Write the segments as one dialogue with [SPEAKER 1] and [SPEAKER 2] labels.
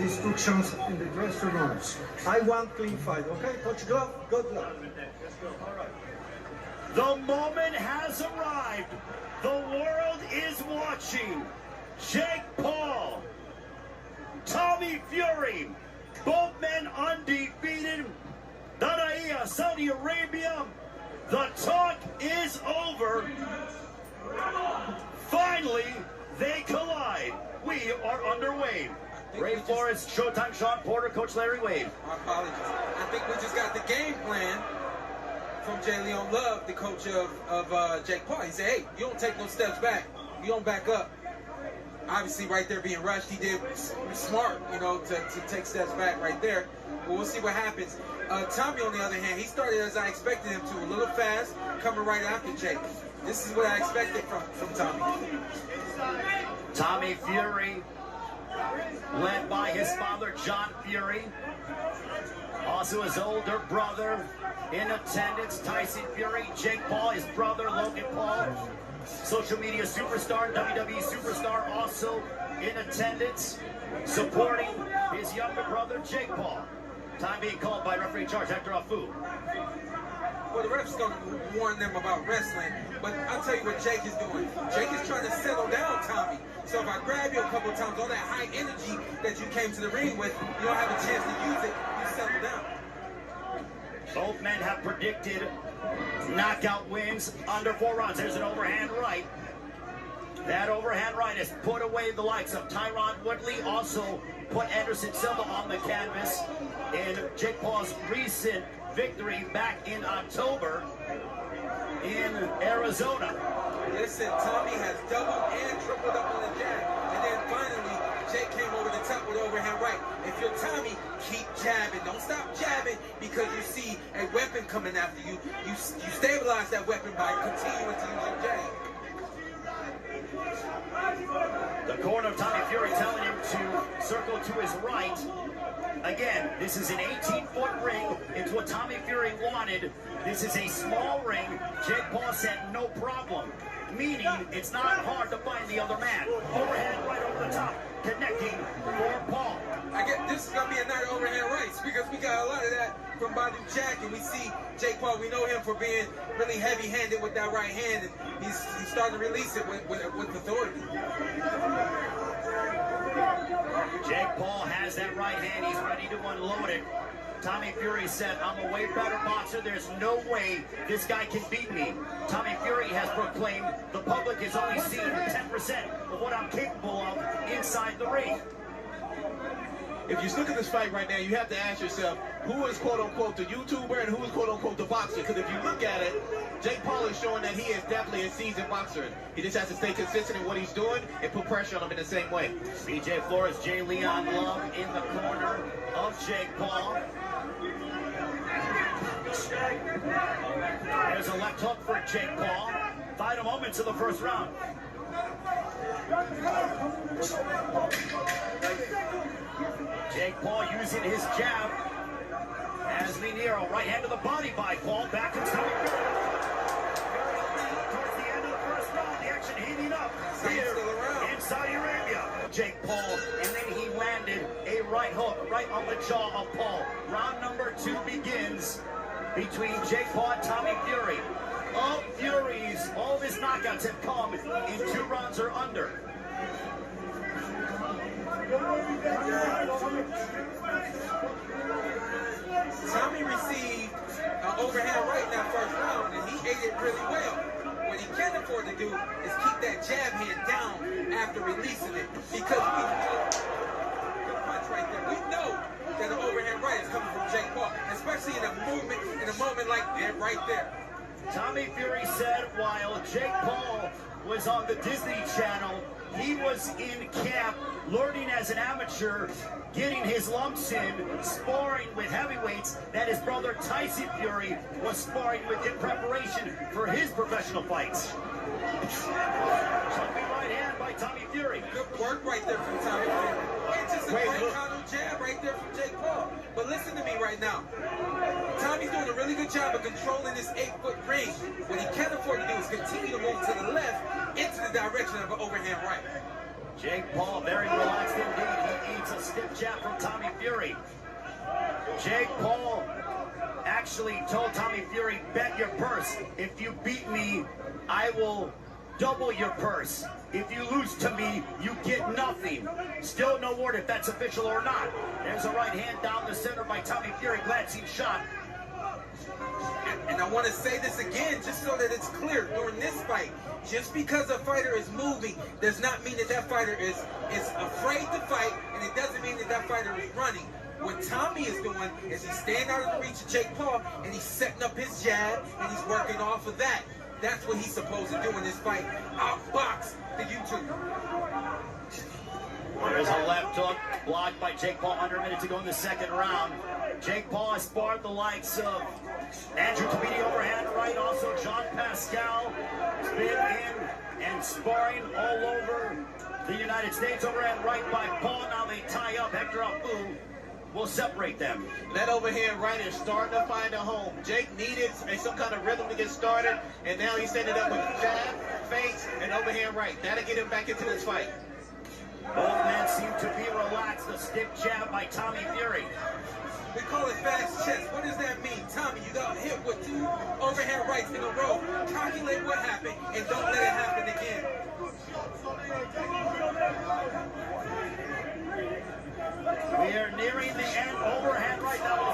[SPEAKER 1] instructions in the dressing rooms. I want clean fight, okay? Coach Glove, good luck.
[SPEAKER 2] All right. The moment has arrived. The world is watching. Jake Paul, Tommy Fury, both men undefeated. Daraya, Saudi Arabia. The talk is over. Finally, they collide. We are underway. Ray Forrest, Showtime, Sean Porter, Coach Larry Wade.
[SPEAKER 3] My apologies. I think we just got the game plan from J. Leon Love, the coach of Jake Paul. He said, hey, you don't take no steps back. You don't back up. Obviously, right there being rushed, he did smart, you know, to take steps back right there. But we'll see what happens. Tommy, on the other hand, he started as I expected him to, a little fast, coming right after Jake. This is what I expected from Tommy.
[SPEAKER 2] Tommy Fury, led by his father, John Fury. Also his older brother in attendance, Tyson Fury. Jake Paul, his brother, Logan Paul. Social media superstar, WWE superstar, also in attendance, supporting his younger brother, Jake Paul. Time being called by referee in charge, Hector Afu.
[SPEAKER 3] Well, the ref's going to warn them about wrestling, but I'll tell you what Jake is doing. Jake is trying to settle down Tommy. So if I grab you a couple of times, all that high energy that you came to the ring with, you don't have a chance to use it, you settle down.
[SPEAKER 2] Both men have predicted knockout wins under 4 rounds. There's an overhand right. That overhand right has put away the likes of Tyron Woodley, also put Anderson Silva on the canvas in Jake Paul's recent victory back in October in Arizona.
[SPEAKER 3] Listen, Tommy has doubled and tripled up on the jab, and then finally Jake came over the top with overhand right. If you're Tommy, keep jabbing. Don't stop jabbing because you see a weapon coming after you. You stabilize that weapon by continuing to use your jab.
[SPEAKER 2] The corner of Tommy Fury telling him to circle to his right. Again, this is an 18-foot ring. It's what Tommy Fury wanted. This is a small ring. Jake Paul said no problem, meaning it's not hard to find the other man. Overhand right over the top, connecting for Paul.
[SPEAKER 3] I get this is gonna be a night of overhand rights because we got a lot of that from Badu Jack, and we see Jake Paul. We know him for being really heavy-handed with that right hand, and he's starting to release it with authority.
[SPEAKER 2] Jake Paul has that right hand. He's ready to unload it. Tommy Fury said, I'm a way better boxer. There's no way this guy can beat me. Tommy Fury has proclaimed the public has only seen 10% of what I'm capable of inside the ring.
[SPEAKER 4] If you look at this fight right now, you have to ask yourself, who is quote-unquote the YouTuber and who is quote-unquote the boxer? Because if you look at it, Jake Paul is showing that he is definitely a seasoned boxer. He just has to stay consistent in what he's doing and put pressure on him in the same way.
[SPEAKER 2] BJ Flores, J. Leon Love in the corner of Jake Paul. There's a left hook for Jake Paul. Final moments of the first round. Jake Paul using his jab as Minero, right hand to the body by Paul, back to Tommy Fury. Towards the end of the first round, the action heating up here in Saudi Arabia. Jake Paul, and then he landed a right hook right on the jaw of Paul. Round number 2 begins between Jake Paul and Tommy Fury. Of Fury's, all of his knockouts have come in 2 rounds or under.
[SPEAKER 3] Tommy received an overhand right in that first round, and he ate it really well. What he can't afford to do is keep that jab hand down after releasing it, because we know the punch right there. We know that an overhand right is coming from Jake Paul, especially in a moment like that right there.
[SPEAKER 2] Tommy Fury said while Jake Paul was on the Disney Channel, he was in camp learning as an amateur, getting his lumps in, sparring with heavyweights that his brother Tyson Fury was sparring with in preparation for his professional fights. Jumping right hand by Tommy Fury.
[SPEAKER 3] Good work right there from Tommy Fury. And just a great counter jab right there from Jake Paul. But listen to me right now. Tommy's doing a really good job of controlling this 8-foot ring. What he can't afford to do is continue to move to the left into the direction of an overhand right.
[SPEAKER 2] Jake Paul very relaxed indeed. He eats a stiff jab from Tommy Fury. Jake Paul actually told Tommy Fury, bet your purse. If you beat me, I will double your purse. If you lose to me, you get nothing. Still no word if that's official or not. There's a right hand down the center by Tommy Fury, glancing shot.
[SPEAKER 3] And I want to say this again, just so that it's clear, during this fight, just because a fighter is moving does not mean that that fighter is afraid to fight, and it doesn't mean that that fighter is running. What Tommy is doing is he's staying out of the reach of Jake Paul, and he's setting up his jab, and he's working off of that. That's what he's supposed to do in this fight. Outbox the YouTube.
[SPEAKER 2] There's a left hook blocked by Jake Paul under a minute to go in the second round. Jake Paul has sparred the likes of Andrew Tabiti overhand right, also John Pascal has been in and sparring all over the United States. Overhand right by Paul. Now they tie up. Hector Afu will separate them.
[SPEAKER 4] That overhand right is starting to find a home. Jake needed some kind of rhythm to get started, and now he's setting it up with jab, feints, and overhand right. That'll get him back into this fight.
[SPEAKER 2] Both men seem to be relaxed. The stiff jab by Tommy Fury.
[SPEAKER 3] We call it fast chess. What does that mean? Tommy, you got hit with 2 overhand rights in a row. Calculate what happened and don't let it happen again.
[SPEAKER 2] We are nearing the end. Overhand right now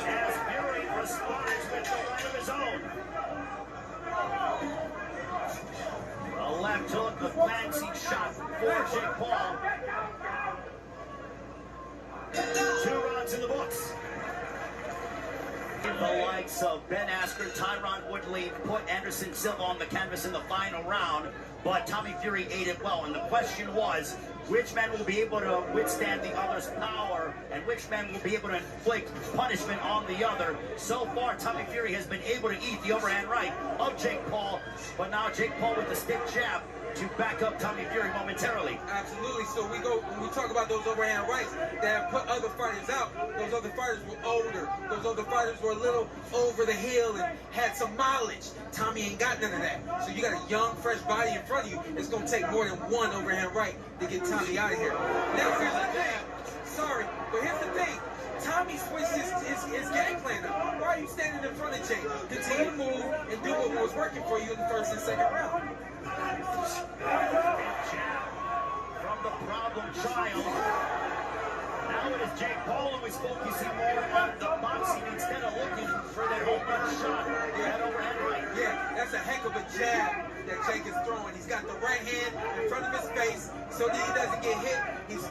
[SPEAKER 2] as Fury responds with the right of his own. A left hook, the fancy shot for Jake Paul. 2 rounds in the books. The likes of Ben Askren, Tyron Woodley put Anderson Silva on the canvas in the final round, but Tommy Fury ate it well. And the question was, which man will be able to withstand the other's power, and which man will be able to inflict punishment on the other? So far, Tommy Fury has been able to eat the overhand right of Jake Paul, but now Jake Paul with the stiff jab to back up Tommy Fury momentarily.
[SPEAKER 3] Absolutely. So when we talk about those overhand rights that have put other fighters out, those other fighters were older. Those other fighters were a little over the hill and had some mileage. Tommy ain't got none of that. So you got a young, fresh body in front of you. It's going to take more than 1 overhand right to get Tommy out of here. Now, here's the thing. Sorry, but here's the thing. Tommy switched his game plan up. Why are you standing in front of Jake? Continue to move and do what was working for you in the first and second round.
[SPEAKER 2] From the problem child. Now it is Jake Paul who is focusing more on the boxing instead of looking for that home run shot. That overhead right.
[SPEAKER 3] Yeah, that's a heck of a jab that Jake is throwing. He's got the right hand in front of his face so that he doesn't get hit. He's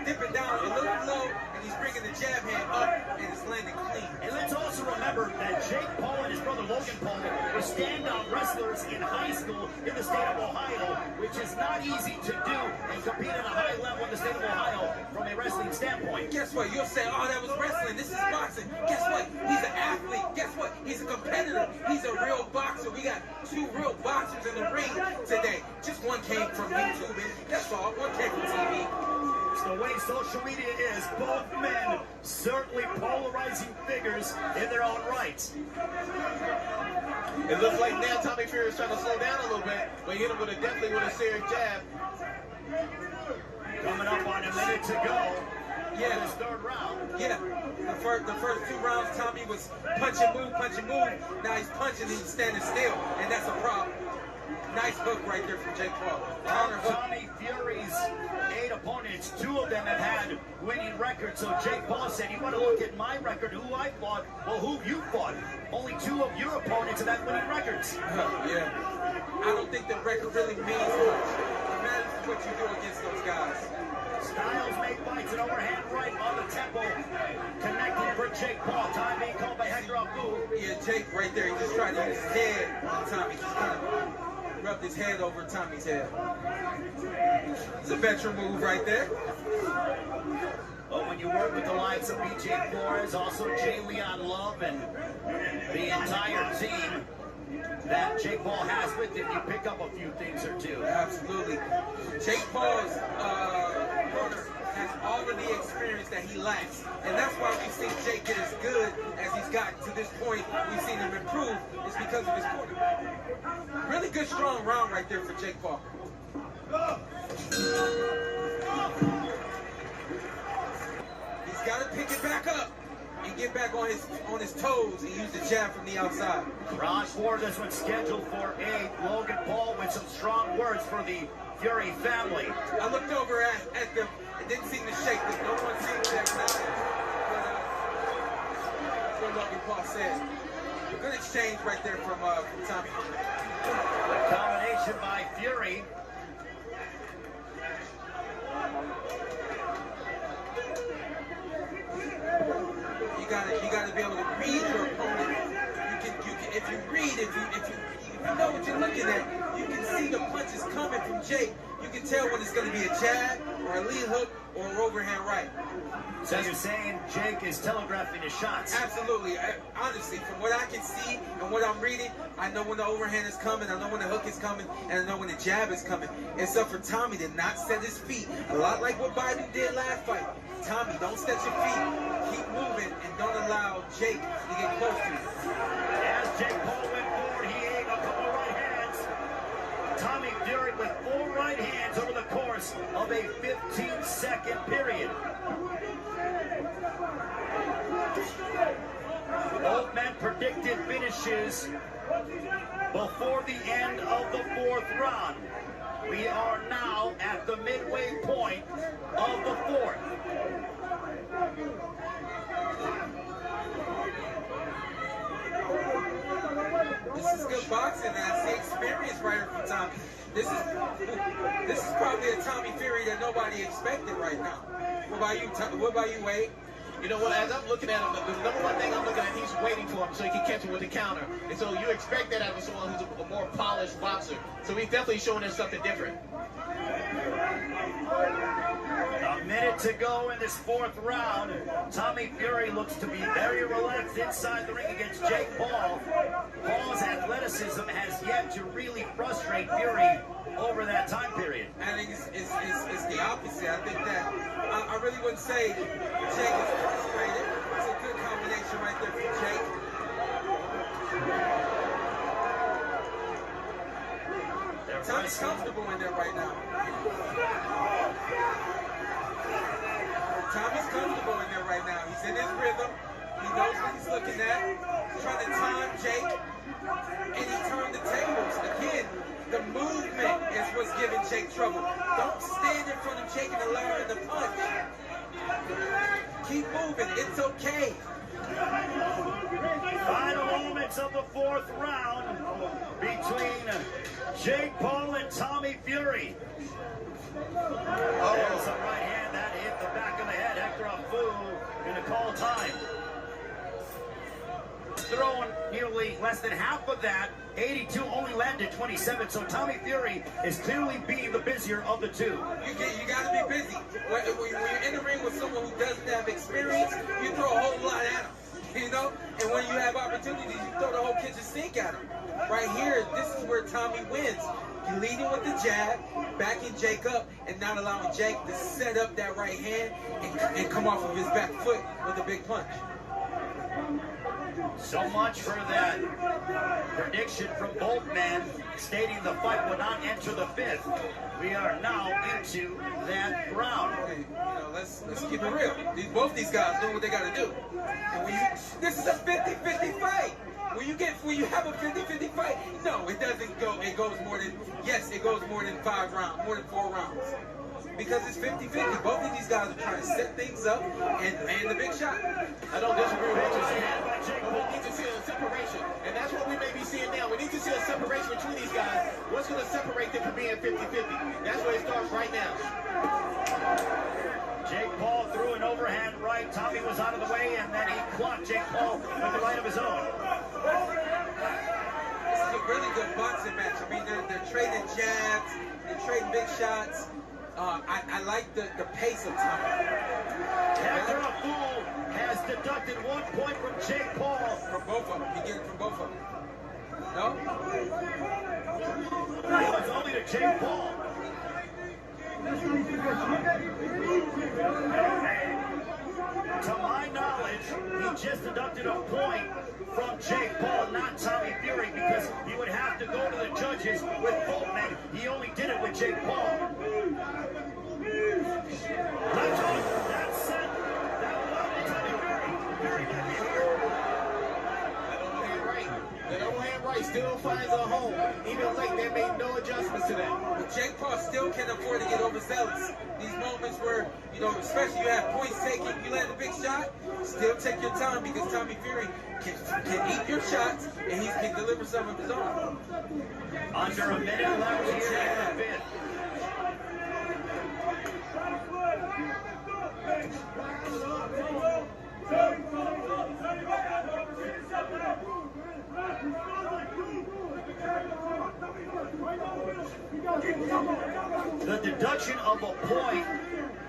[SPEAKER 3] dipping down a little low, and he's bringing the jab hand up, and it's landing clean.
[SPEAKER 2] And let's also remember that Jake Paul and his brother Logan Paul were stand-up wrestlers in high school in the state of Ohio, which is not easy to do and compete at a high level in the state of Ohio from a wrestling standpoint.
[SPEAKER 3] Guess what? You'll say, oh, that was wrestling. This is boxing. Guess what? He's an athlete. Guess what? He's a competitor. He's a real boxer. We got 2 real boxers in the ring today. Just one came from YouTube, and that's all. One came from TV.
[SPEAKER 2] It's the way social media is. Both men certainly polarizing figures in their own right.
[SPEAKER 4] It looks like now Tommy Fury is trying to slow down a little bit, but he hit him definitely with a serious jab.
[SPEAKER 2] Coming up on a minute to go.
[SPEAKER 3] Yeah,
[SPEAKER 2] this 3rd round.
[SPEAKER 3] Yeah, the first 2 rounds, Tommy was punch and move. Now he's punching and he's standing still, and that's a problem. Nice hook right there from Jake Paul.
[SPEAKER 2] Tommy Fury's 8 opponents, 2 of them have had winning records. So Jake Paul said, you want to look at my record, who I fought? Well, who you fought? Only 2 of your opponents have had winning records.
[SPEAKER 3] Yeah. I don't think the record really means much. It matters what you do against those guys.
[SPEAKER 2] Styles make fights, an overhand right on the temple. Connecting for Jake Paul. Time being called by Hector Afu.
[SPEAKER 3] Yeah, Jake right there. He just tried to use his head on Tommy. Just kind of rubbed his head over Tommy's head. It's a veteran move right there.
[SPEAKER 2] But when you work with the likes of BJ Flores, also Jay Leon Love, and the entire team that Jake Paul has with him, you pick up a few things or 2.
[SPEAKER 3] Absolutely. Jake Paul's corner has all of the experience that he lacks. And that's why we've seen Jake get as good as he's gotten to this point. We've seen him improve. It's because of his corner. Really good, strong round right there for Jake Paul. get back on his toes and use the jab from the outside.
[SPEAKER 2] Round 4, this one's scheduled for 8. Logan Paul with some strong words for the Fury family.
[SPEAKER 3] I looked over at them. It didn't seem to shake them. No one seemed to acknowledge. That's what Logan Paul said. A good exchange right there from Tommy.
[SPEAKER 2] The combination by Fury.
[SPEAKER 3] You gotta be able to read your opponent. If you read, if you know what you're looking at, you can see the punches coming from Jake. You can tell when it's going to be a jab or a lead hook or an overhand right.
[SPEAKER 2] So you're saying Jake is telegraphing his shots?
[SPEAKER 3] Absolutely. Honestly, from what I can see and what I'm reading, I know when the overhand is coming, I know when the hook is coming, and I know when the jab is coming. It's up for Tommy to not set his feet. A lot like what Biden did last fight. Tommy, don't set your feet. Keep moving and don't allow Jake to get close to you.
[SPEAKER 2] As Jake Paul went forward, he aimed a couple right hands. Tommy Fury with 4 right hands over the course of a 15-second period. Both men predicted finishes before the end of the 4th round. We are now at the midway point of the 4th.
[SPEAKER 3] This is good boxing, and I see experience right here from Tommy. This is probably a Tommy Fury that nobody expected right now. What about you, What about you, Wade?
[SPEAKER 4] You know what, as I'm looking at him, the number one thing I'm looking at, he's waiting for him so he can catch him with the counter. And so you expect that out of someone who's a more polished boxer. So he's definitely showing us something different.
[SPEAKER 2] A minute to go in this 4th round. Tommy Fury looks to be very relaxed inside the ring against Jake Paul. Paul's athleticism has yet to really frustrate Fury over that time period.
[SPEAKER 3] I think it's the opposite. I think that I really wouldn't say Jake is frustrated. It's a good combination right there from Jake. Tommy's comfortable in there right now. Tommy's comfortable in there right now. He's in his rhythm. He knows what he's looking at. He's trying to time Jake, and he turned the tables. Again, the movement is what's giving Jake trouble. Don't stand in front of Jake and allow him to punch. Keep moving. It's okay.
[SPEAKER 2] Final moments of the 4th round between Jake Paul and Tommy Fury. There's a right hand that hit the back of the head. Hector Afu in a call time. Throwing nearly less than half of that. 82 only landed 27, so Tommy Fury is clearly being the busier of the two.
[SPEAKER 3] You got to be busy. When you're in the ring with someone who doesn't have experience, you throw a whole lot at them, you know? And when you have opportunities, you throw the whole kitchen sink at them. Right here, this is where Tommy wins. You're leading with the jab, backing Jake up, and not allowing Jake to set up that right hand and come off of his back foot with a big punch.
[SPEAKER 2] So much for that prediction from both men, stating the fight would not enter the 5th. We are now into that round.
[SPEAKER 3] Hey, you know, let's keep it real. Both these guys do what they got to do. And this is a 50-50 fight. When you have a 50-50 fight, no, it doesn't go. It goes more than 5 rounds, more than 4 rounds. Because it's 50-50. Both of these guys are trying to set things up and land the big shot.
[SPEAKER 4] I don't disagree with what you're saying, but we need to see a separation. And that's what we may be seeing now. We need to see a separation between these guys. What's going to separate them from being 50-50? That's where it starts right now.
[SPEAKER 2] Jake Paul threw an overhand right. Tommy was out of the way, and then he clocked Jake Paul with the right of his own.
[SPEAKER 3] This is a really good boxing match. I mean, they're trading jabs, they're trading big shots. I like the pace of Tommy.
[SPEAKER 2] Hector Afu has deducted 1 point from Jake Paul.
[SPEAKER 3] From both of them. He get it from both of them. No?
[SPEAKER 2] It was only to Jake Paul. To my knowledge, he just deducted a point from Jake Paul, not Tommy Fury, because he would have to go to the judges with both men. He only did it with Jake Paul. That's it. That allowed Tommy Fury. Fury might be
[SPEAKER 4] to that.
[SPEAKER 3] But Jake Paul still can afford to get overzealous. These moments where, you know, especially you have points taken, you land a big shot, still take your time because Tommy Fury can eat your shots and he can deliver some of his own.
[SPEAKER 2] Under a minute left here in the fifth. The deduction of a point,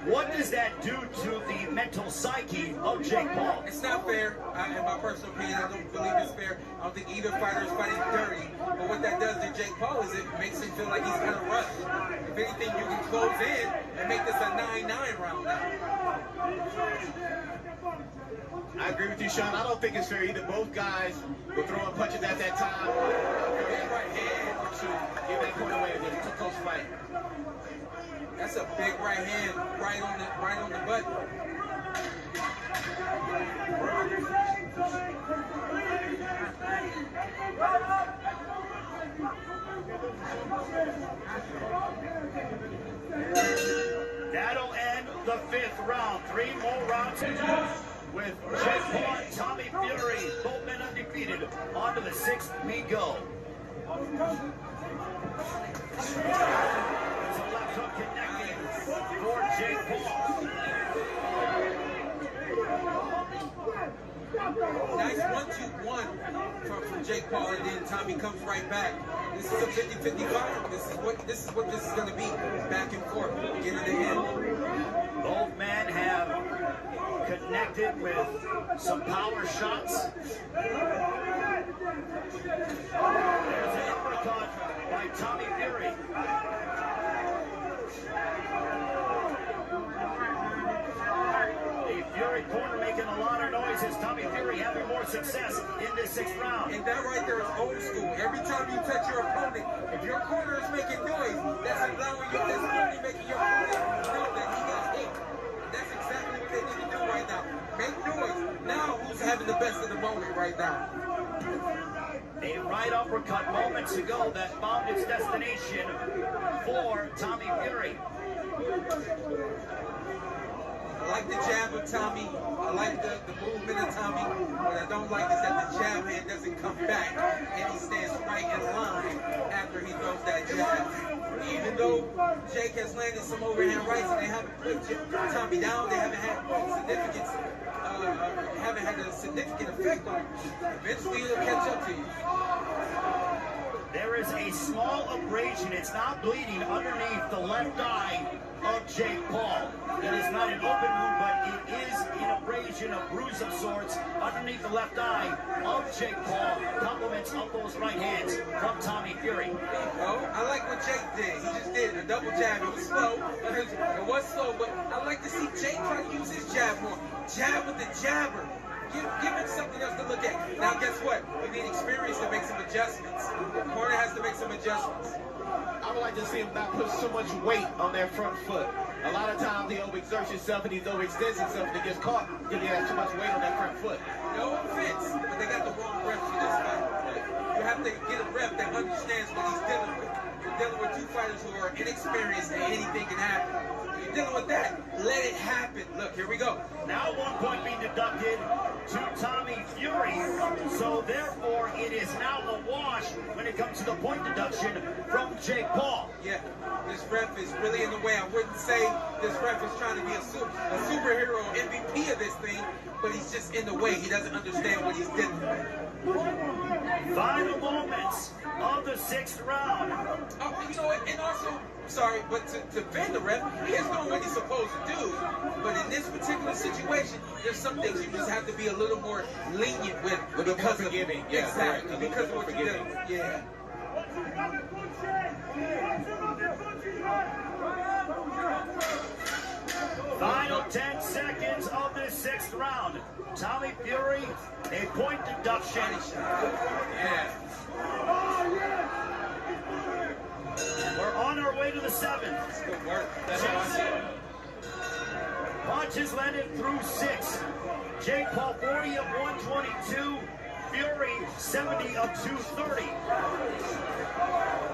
[SPEAKER 2] what does that do to the mental psyche of Jake Paul?
[SPEAKER 3] It's not fair. In my personal opinion, I don't believe it's fair. I don't think either fighter is fighting dirty. But what that does to Jake Paul is it makes him feel like he's going to rush. If anything, you can close in and make this a 9-9 round now.
[SPEAKER 4] I agree with you, Sean. I don't think it's fair either. Both guys were throwing punches at that time. Right hand to give that point away. It's a close fight.
[SPEAKER 3] That's a big right hand, right on the button.
[SPEAKER 2] That'll end the fifth round. 3 more rounds with Jake Paul and Tommy Fury, both men undefeated. On to the 6th we go. It's a left hook connecting for Jake Paul.
[SPEAKER 3] Nice 1-2-1 from Jake Paul, and then Tommy comes right back. This is a 50-50 fight. This is what this is going to be. Back and forth, beginning to end.
[SPEAKER 2] Both men have connected with some power shots. There's an uppercut by Tommy Fury. The Fury corner making a lot of noises. Tommy Fury having more success in this 6th round.
[SPEAKER 3] And that right there is old school. Every time you touch your opponent, if your corner is making noise, that's allowing you, that's only making your opponent know that he got hit. And that's exactly what they need to do right now. Make noise. Now who's having the best of the moment right now?
[SPEAKER 2] A right uppercut moments ago that found its destination for Tommy Fury.
[SPEAKER 3] I like the jab of Tommy. I like the movement of Tommy. What I don't like is that the jab hand doesn't come back and he stands right in line after he throws that jab. Even though Jake has landed some overhand rights and they haven't put Tommy down, they haven't had a significant effect on him. Eventually it'll catch up to you.
[SPEAKER 2] There is a small abrasion. It's not bleeding underneath the left eye of Jake Paul. It is not an open wound, but it is an abrasion, a bruise of sorts underneath the left eye of Jake Paul. Compliments of those right hands from Tommy Fury.
[SPEAKER 3] Oh, I like what Jake did. He just did a double jab. It was slow. It was slow, but I like to see Jake try to use his jab more. Jab with the jabber. Give him something else to look at. Now, guess what? We need experience to make some adjustments. The corner has to make some adjustments.
[SPEAKER 4] I would like to see him not put so much weight on that front foot. A lot of times he overexerts himself and he overextends himself and he gets caught because he has too much weight on that front foot.
[SPEAKER 3] No offense, but they got the wrong ref for this fight. You have to get a ref that understands what he's dealing with. You're dealing with two fighters who are inexperienced and anything can happen. You're dealing with that. Let it happen. Look, here we go.
[SPEAKER 2] Now 1 point being deducted to Tommy Fury. So therefore, it is now a wash when it comes to the point deduction from Jake Paul.
[SPEAKER 3] Yeah, this ref is really in the way. I wouldn't say this ref is trying to be a superhero MVP of this thing, but he's just in the way. He doesn't understand what he's doing.
[SPEAKER 2] Final moments of the 6th round.
[SPEAKER 3] Oh, you know what? And also, sorry, but to defend the ref, he is doing what he's supposed to do. But in this particular situation, there's some things you just have to be a little more lenient with.
[SPEAKER 4] Because of giving. Yeah,
[SPEAKER 3] exactly.
[SPEAKER 4] right.
[SPEAKER 3] Because of what you did. Yeah.
[SPEAKER 2] Final 10 seconds of this 6th round. Tommy Fury, a point deduction.
[SPEAKER 3] Yeah.
[SPEAKER 2] We're on our way to the 7th.
[SPEAKER 3] Good work. That's awesome.
[SPEAKER 2] Punches landed through 6. Jake Paul 40 of 122. Fury 70 of 230.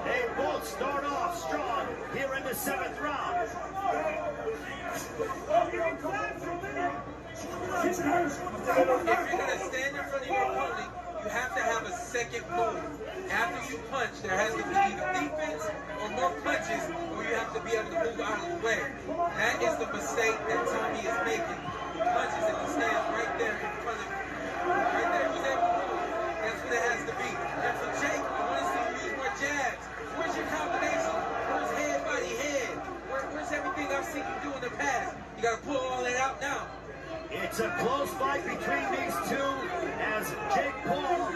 [SPEAKER 2] They both start off strong here in the 7th round.
[SPEAKER 3] If you're going to stand in front of your opponent, you have to have a second move. After you punch, there has to be either defense or more punches, or you have to be able to move out of the way. That is the mistake that Tommy is making. He punches and he stands right there in front of you. Right there. He's able to move. That's what it has to be. And for Jake, I want to see you use more jabs. Where's your combination? Where's head, body, head? Where's everything I've seen you do in the past? You got to pull all that out now.
[SPEAKER 2] It's a close fight between these two as Jake Paul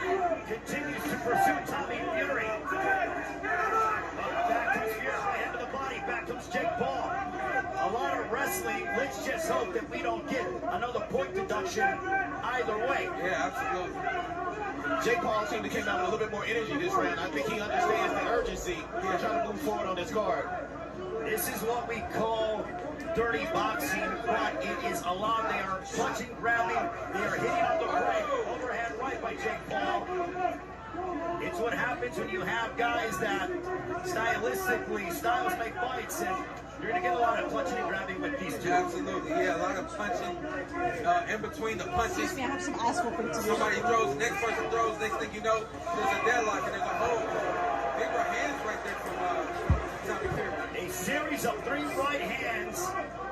[SPEAKER 2] continues to pursue Tommy Fury. Back comes Fury, right hand to the body. Back comes Jake Paul. A lot of wrestling. Let's just hope that we don't get another point deduction either way.
[SPEAKER 3] Yeah, absolutely.
[SPEAKER 4] Jake Paul seemed to come out with a little bit more energy this round. I think he understands the urgency. He's trying to move forward on this card.
[SPEAKER 2] This is what we call dirty boxing, but it is allowed. They are punching, grabbing, they are hitting on the right, overhand right by Jake Paul. It's what happens when you have guys that styles make fights, and you're going to get a lot of punching and grabbing with these two.
[SPEAKER 3] Absolutely, yeah, a lot of punching in between the punches.
[SPEAKER 5] Excuse me, I have some ass whooping to do.
[SPEAKER 3] Somebody throws, next person throws, next thing you know, there's a deadlock and there's a hold. Big right hands right there from Tommy Fury.
[SPEAKER 2] A series of 3 right hands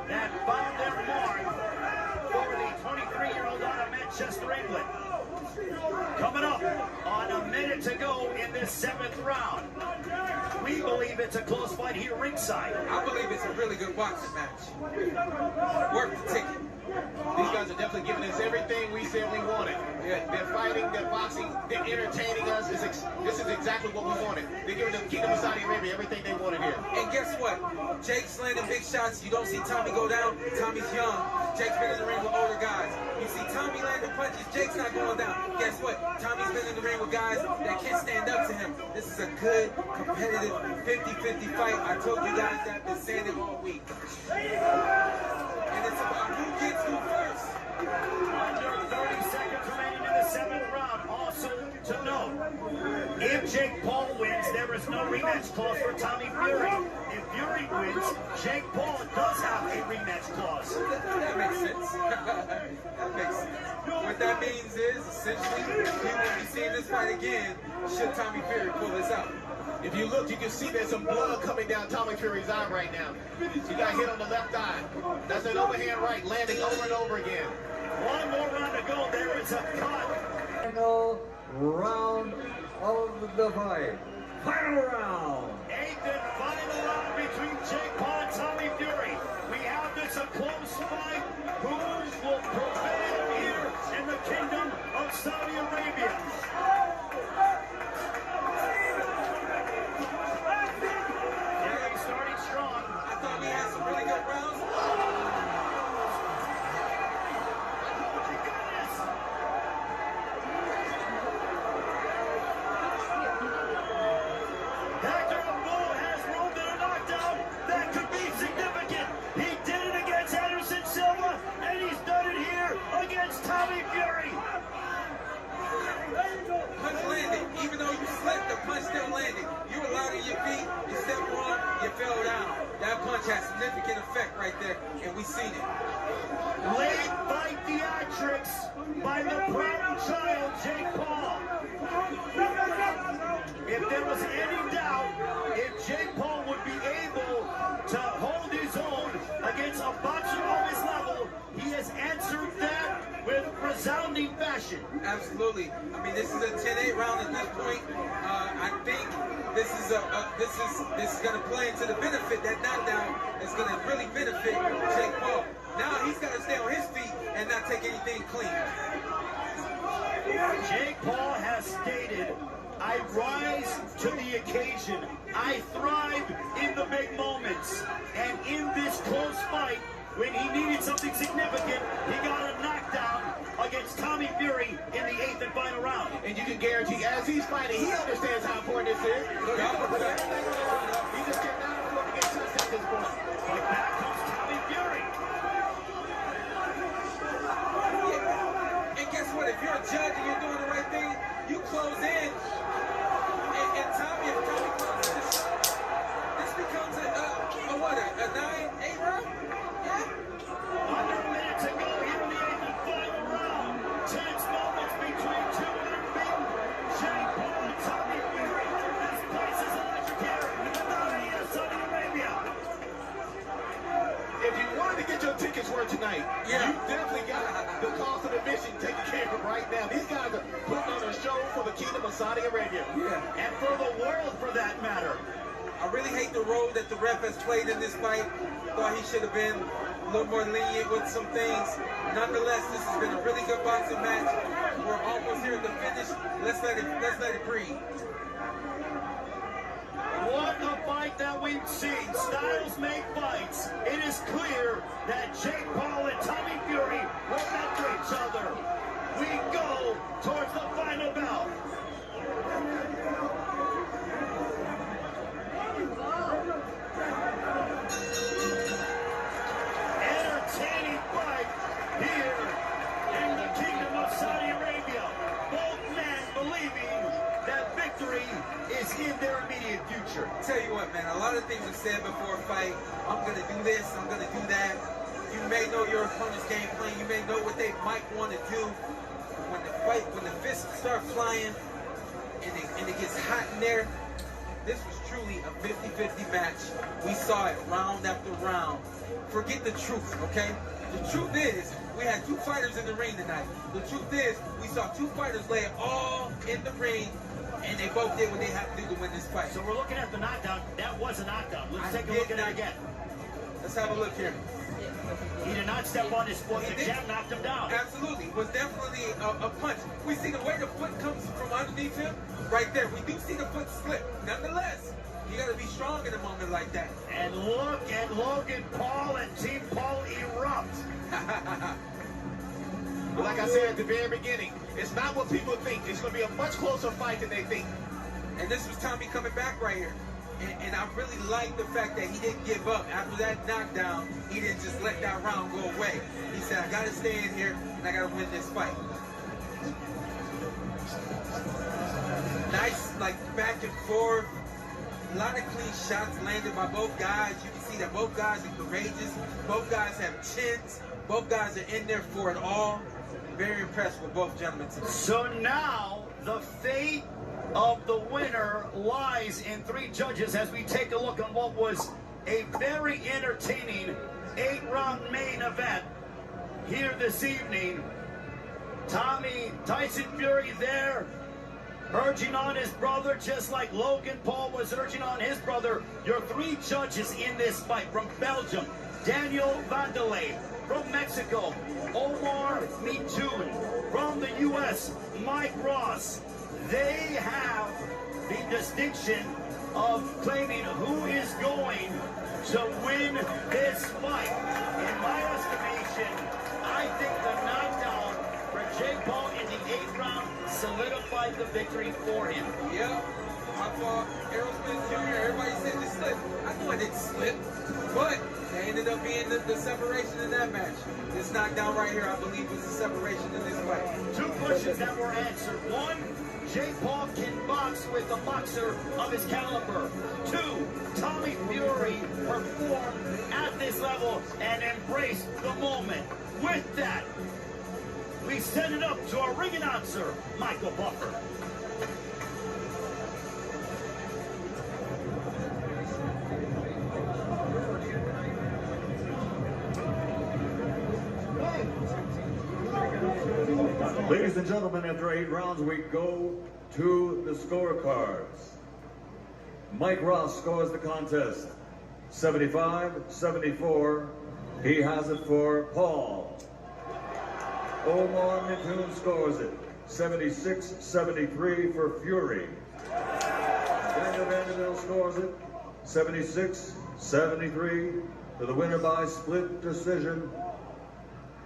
[SPEAKER 2] that found their mark for the 23-year-old out of Manchester, England. Coming up on a minute to go in this 7th round. We believe it's a close fight here ringside.
[SPEAKER 3] I believe it's a really good boxing match. Worth the ticket.
[SPEAKER 4] These guys are definitely giving us everything we said we wanted. They're fighting, they're boxing, they're entertaining us. This is exactly what we wanted. They're giving the Kingdom of Saudi Arabia everything they wanted here.
[SPEAKER 3] And guess what? Jake's landing big shots. You don't see Tommy go down. Tommy's young. Jake's been in the ring with older guys. You see Tommy landing punches. Jake's not going down. Guess what? Tommy's been in the ring with guys that can't stand up to him. This is a good, competitive 50-50 fight. I told you guys that. I've been saying it all week. And it's about who gets who first.
[SPEAKER 2] Under 30 seconds remaining in the 7th round. Also to note, if Jake Paul wins, there is no rematch clause for Tommy Fury. If Fury wins, Jake Paul does have a rematch clause.
[SPEAKER 3] That makes sense. That makes sense. What that means is, essentially, we will be seeing this fight again should Tommy Fury pull this out.
[SPEAKER 4] If you look, you can see there's some blood coming down Tommy Fury's eye right now. He got hit on the left eye. That's an overhand right, landing over and over again.
[SPEAKER 2] One more round to go. There is a cut.
[SPEAKER 6] Final round of the fight. Final round.
[SPEAKER 2] 8th and final round between Jake Paul and Tommy Fury. We have this a close fight. Who will prevail here in the Kingdom of Saudi Arabia? Fury starting strong.
[SPEAKER 3] I thought we had some really good rounds.
[SPEAKER 2] Hector Bull has rolled in a knockdown. That could be significant. He did it against Anderson Silva, and he's done it here against Tommy Fury.
[SPEAKER 3] Punch landed. Even though you slipped, the punch still landed. You were light on your feet, you stepped wrong, you fell down. That punch has significant effect right there, and we seen it.
[SPEAKER 2] Late fight theatrics by the proud child, Jake Paul. If there was any doubt if Jake Paul would be able to hold his own against a boxer of his level, he has answered that with resounding fashion.
[SPEAKER 3] Absolutely. I mean, this is a 10-8 round at this point. I think this is going to play into the benefit. That knockdown is going to really benefit Jake Paul. Now he's got to stay on his feet and not take anything clean.
[SPEAKER 2] Jake Paul has stated, I rise to the occasion. I thrive in the big moments. And in this close fight, when he needed something significant, he got a knockdown against Tommy Fury in the 8th and final round.
[SPEAKER 4] And you can guarantee, as he's fighting, he understands how important this is. He just cannot afford to get touched at this point.
[SPEAKER 2] But back comes Tommy Fury.
[SPEAKER 3] And guess what? If you're a judge and you're doing the right thing,
[SPEAKER 4] word tonight.
[SPEAKER 3] Yeah.
[SPEAKER 4] You definitely got the cost of admission taken care of right now. These guys are putting on a show for the Kingdom of Saudi Arabia.
[SPEAKER 3] Yeah.
[SPEAKER 2] And for the world, for that matter.
[SPEAKER 3] I really hate the role that the ref has played in this fight. Thought he should have been a little more lenient with some things. Nonetheless, this has been a really good boxing match. We're almost here at the finish. Let's let it breathe.
[SPEAKER 2] What a fight that we've seen. Styles make fights. It is clear that Jake Paul and Tommy Fury will mentor each other. We go towards the final bout. Entertaining fight here in the Kingdom of Saudi Arabia. Both men believing that victory is in their immediate future.
[SPEAKER 3] Tell you what, man, a lot of things are said before a fight. I'm going to do this, I'm going to do that. You may know your opponent's game plan. You may know what they might want to do. When the fists start flying and it gets hot in there, this was truly a 50-50 match. We saw it round after round. Forget the truth, okay? The truth is, we had two fighters in the ring tonight. The truth is, we saw two fighters lay it all in the ring, and they both did what they had to do to win this fight.
[SPEAKER 2] So we're looking at the knockdown. That was a knockdown. Let's take a look at it again.
[SPEAKER 3] Let's have a look here.
[SPEAKER 2] He did not step on his foot. The jab knocked him down.
[SPEAKER 3] Absolutely. It was definitely a punch. We see the way the foot comes from underneath him right there. We do see the foot slip. Nonetheless, you got to be strong in a moment like that.
[SPEAKER 2] And look at Logan Paul and Team Paul erupt.
[SPEAKER 4] Like I said at the very beginning, it's not what people think. It's going to be a much closer fight than they think.
[SPEAKER 3] And this was Tommy coming back right here. And I really like the fact that he didn't give up. After that knockdown, he didn't just let that round go away. He said, I got to stay in here, and I got to win this fight. Nice, like, back and forth. A lot of clean shots landed by both guys. You can see that both guys are courageous. Both guys have chins. Both guys are in there for it all. Very impressed with both gentlemen today.
[SPEAKER 2] So now the fate of the winner lies in three judges as we take a look on what was a very entertaining 8-round main event here this evening. Tyson Fury there urging on his brother, just like Logan Paul was urging on his brother. Your three judges in this fight: from Belgium, Daniel Vanderlei; from Mexico, Omar Mitoun; from the U.S., Mike Ross. They have the distinction of claiming who is going to win this fight. In my estimation, I think the knockdown for Jake Paul in the 8th round solidified the victory for him.
[SPEAKER 3] Yeah, my fault. Errol Spence Jr., everybody said it slipped. I know I didn't slip, but they ended up being the separation in that match. This knockdown right here, I believe, was the separation in this fight.
[SPEAKER 2] Two questions that were answered. One, Jake Paul can box with a boxer of his caliber. Two, Tommy Fury performed at this level and embraced the moment. With that, we send it up to our ring announcer, Michael Buffer.
[SPEAKER 6] Ladies and gentlemen, after 8 rounds, we go to the scorecards. Mike Ross scores the contest 75-74. He has it for Paul. Omar Mitoun scores it 76-73 for Fury. Daniel Vanderlei scores it 76-73 for the winner by split decision,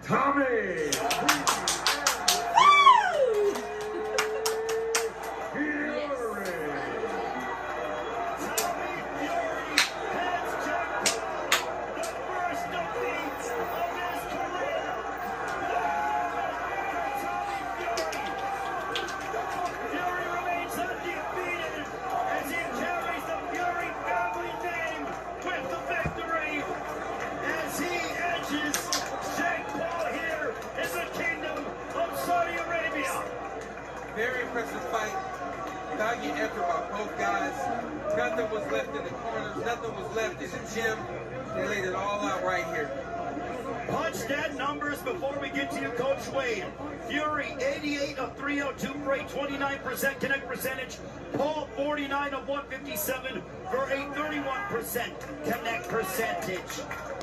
[SPEAKER 6] Tommy
[SPEAKER 3] Very impressive fight. Valiant effort by both guys. Nothing was left in the corners. Nothing was left in the gym. They laid it all out right here.
[SPEAKER 2] Punched Just before we get to you, Coach Wade, Fury 88 of 302 for a 29% connect percentage. Paul 49 of 157 for a 31% connect percentage.